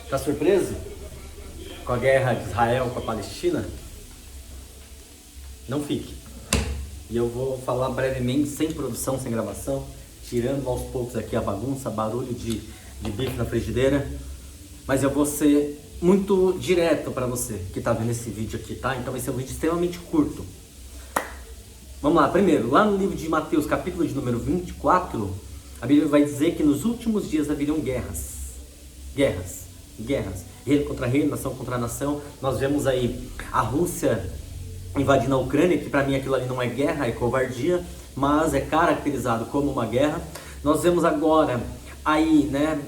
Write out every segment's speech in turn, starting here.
Tá surpreso com a guerra de Israel com a Palestina? Não fique. E eu vou falar brevemente, sem produção, sem gravação, tirando aos poucos aqui a bagunça, barulho de bife na frigideira. Mas eu vou ser muito direto para você que tá vendo esse vídeo aqui, tá? Então vai ser um vídeo extremamente curto. Vamos lá, primeiro, lá no livro de Mateus, capítulo de número 24, a Bíblia vai dizer que nos últimos dias haveriam guerras. Reino contra reino, nação contra nação. Nós vemos aí a Rússia invadindo a Ucrânia, que para mim aquilo ali não é guerra, é covardia, mas é caracterizado como uma guerra. Nós vemos agora aí, né,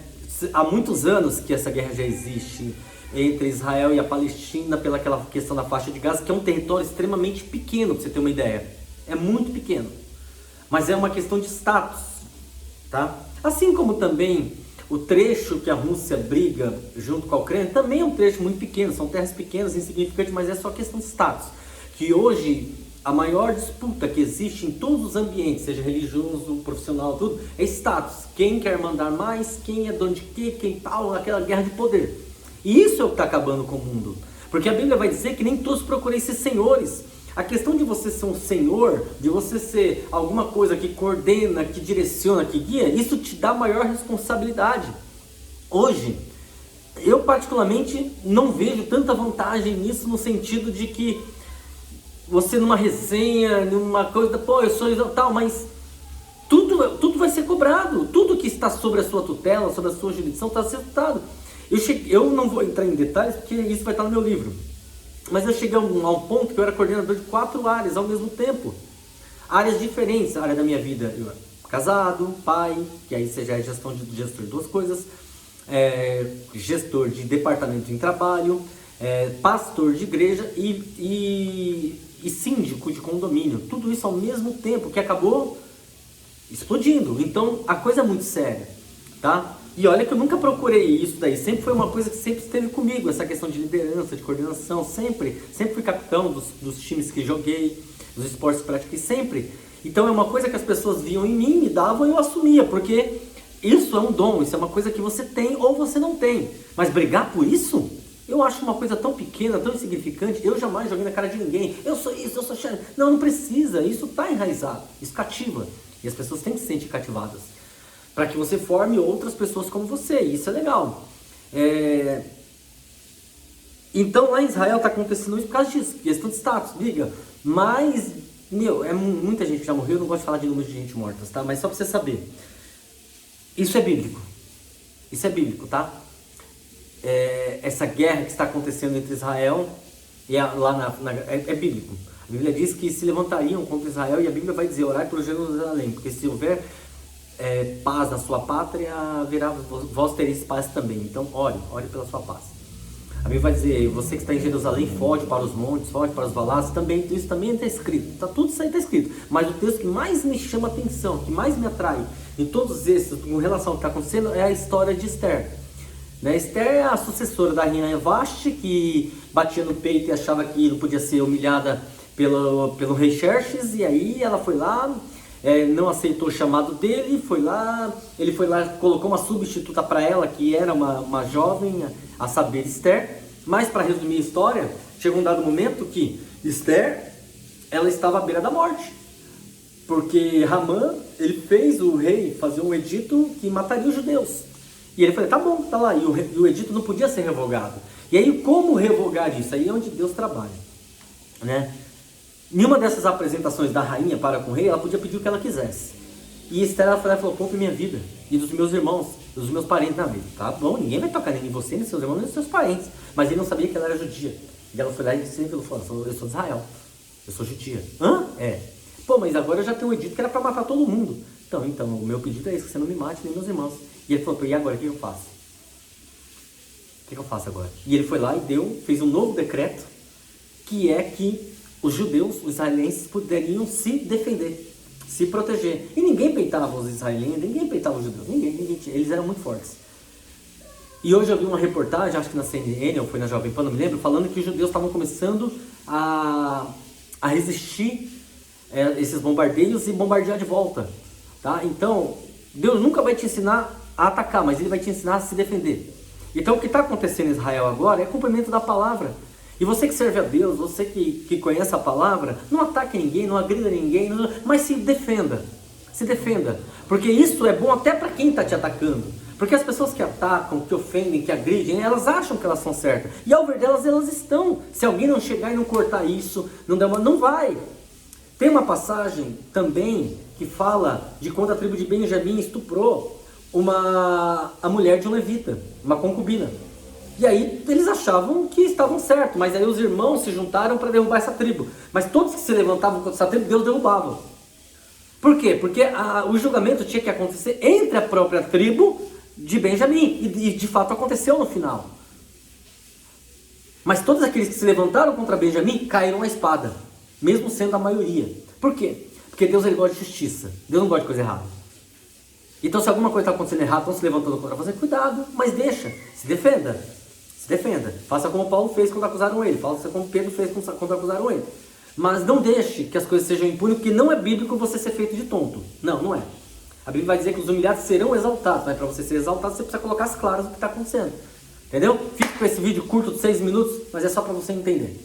há muitos anos que essa guerra já existe entre Israel e a Palestina pelaquela questão da faixa de Gaza, que é um território extremamente pequeno, para você ter uma ideia. É muito pequeno, mas é uma questão de status, tá? Assim como também o trecho que a Rússia briga junto com a Ucrânia também é um trecho muito pequeno, são terras pequenas, insignificantes, mas é só questão de status. Que hoje a maior disputa que existe em todos os ambientes, seja religioso, profissional, tudo, é status. Quem quer mandar mais, quem é dono de quê, quem tal, aquela guerra de poder. E isso é o que está acabando com o mundo. Porque a Bíblia vai dizer que nem todos procurem ser senhores. A questão de você ser um senhor, de você ser alguma coisa que coordena, que direciona, que guia, isso te dá maior responsabilidade. Hoje, eu particularmente não vejo tanta vantagem nisso, no sentido de que você numa resenha, numa coisa, pô, eu sou tal, mas tudo vai ser cobrado. Tudo que está sobre a sua tutela, sobre a sua jurisdição, está acertado. Eu não vou entrar em detalhes, porque isso vai estar no meu livro. Mas eu cheguei a um ponto que eu era coordenador de 4 áreas ao mesmo tempo. Áreas diferentes. A área da minha vida, eu era casado, pai, que aí você já é gestor de 2 coisas. Gestor de departamento em trabalho, pastor de igreja e síndico de condomínio. Tudo isso ao mesmo tempo, que acabou explodindo. Então a coisa é muito séria, tá? E olha que eu nunca procurei isso daí, sempre foi uma coisa que sempre esteve comigo, essa questão de liderança, de coordenação, sempre fui capitão dos times que joguei, dos esportes que pratiquei, sempre. Então é uma coisa que as pessoas viam em mim, me davam e eu assumia, porque isso é um dom, isso é uma coisa que você tem ou você não tem. Mas brigar por isso, eu acho uma coisa tão pequena, tão insignificante. Eu jamais joguei na cara de ninguém, eu sou isso, eu sou chefe. Não precisa, isso está enraizado, isso cativa. E as pessoas têm que se sentir cativadas, para que você forme outras pessoas como você, e isso é legal. Então lá em Israel está acontecendo isso por causa disso, questão de status, briga. Mas, muita gente já morreu, eu não gosto de falar de números de gente morta, tá? Mas só para você saber, isso é bíblico, tá? Essa guerra que está acontecendo entre Israel e lá é bíblico. A Bíblia diz que se levantariam contra Israel, e a Bíblia vai dizer, orai por Jerusalém, porque se houver paz na sua pátria, vós tereis paz também. Então ore pela sua paz. A Bíblia vai dizer, você que está em Jerusalém, foge para os montes, foge para os valados, também, isso também está escrito, tudo isso aí está escrito. Mas o texto que mais me chama a atenção, que mais me atrai em todos esses, em relação ao que está acontecendo, é a história de Esther. Né? Esther é a sucessora da rainha Vashti, que batia no peito e achava que não podia ser humilhada pelo rei Xerxes, e aí ela foi lá, não aceitou o chamado dele, ele foi lá, colocou uma substituta para ela, que era uma jovem, a saber, Esther. Mas para resumir a história, chegou um dado momento que Esther, ela estava à beira da morte, porque Ramã, ele fez o rei fazer um edito que mataria os judeus, e ele falou, tá bom, tá lá, e o edito não podia ser revogado. E aí, como revogar isso? Aí é onde Deus trabalha, né? Em uma dessas apresentações da rainha para com o rei, ela podia pedir o que ela quisesse. E Esther, ela falou, poupe minha vida, e dos meus irmãos, dos meus parentes na vida. Tá bom, ninguém vai tocar nem em você, nem seus irmãos, nem seus parentes. Mas ele não sabia que ela era judia. E ela foi lá e disse, eu sou de Israel, eu sou judia. Hã? Pô, mas agora eu já tenho um edito que era para matar todo mundo. Então, o meu pedido é esse, que você não me mate, nem meus irmãos. E ele falou, e agora, o que eu faço? O que eu faço agora? E ele foi lá e fez um novo decreto, que é que os judeus, os israelenses, poderiam se defender, se proteger. E ninguém peitava os israelenses, ninguém peitava os judeus, ninguém tinha, eles eram muito fortes. E hoje eu vi uma reportagem, acho que na CNN ou foi na Jovem Pan, não me lembro, falando que os judeus estavam começando a resistir esses bombardeios e bombardear de volta. Tá? Então, Deus nunca vai te ensinar a atacar, mas Ele vai te ensinar a se defender. Então o que está acontecendo em Israel agora é cumprimento da palavra. E você que serve a Deus, você que conhece a palavra, não ataque ninguém, não agrida ninguém, mas se defenda. Se defenda. Porque isso é bom até para quem está te atacando. Porque as pessoas que atacam, que ofendem, que agridem, elas acham que elas são certas. E ao ver delas, elas estão. Se alguém não chegar e não cortar isso, não vai. Tem uma passagem também que fala de quando a tribo de Benjamim estuprou a mulher de um levita, uma concubina. E aí eles achavam que estavam certos, mas aí os irmãos se juntaram para derrubar essa tribo. Mas todos que se levantavam contra essa tribo, Deus derrubava. Por quê? Porque o julgamento tinha que acontecer entre a própria tribo de Benjamim. E de fato aconteceu no final. Mas todos aqueles que se levantaram contra Benjamim caíram à espada, mesmo sendo a maioria. Por quê? Porque Deus ele gosta de justiça. Deus não gosta de coisa errada. Então se alguma coisa está acontecendo errado, estão se levantando contra você, cuidado, mas deixa, se defenda. Se defenda. Faça como Paulo fez quando acusaram ele. Faça como Pedro fez quando acusaram ele. Mas não deixe que as coisas sejam impunes, porque não é bíblico você ser feito de tonto. Não, não é. A Bíblia vai dizer que os humilhados serão exaltados. Mas para você ser exaltado, você precisa colocar as claras do que está acontecendo. Entendeu? Fique com esse vídeo curto de 6 minutos, mas é só para você entender.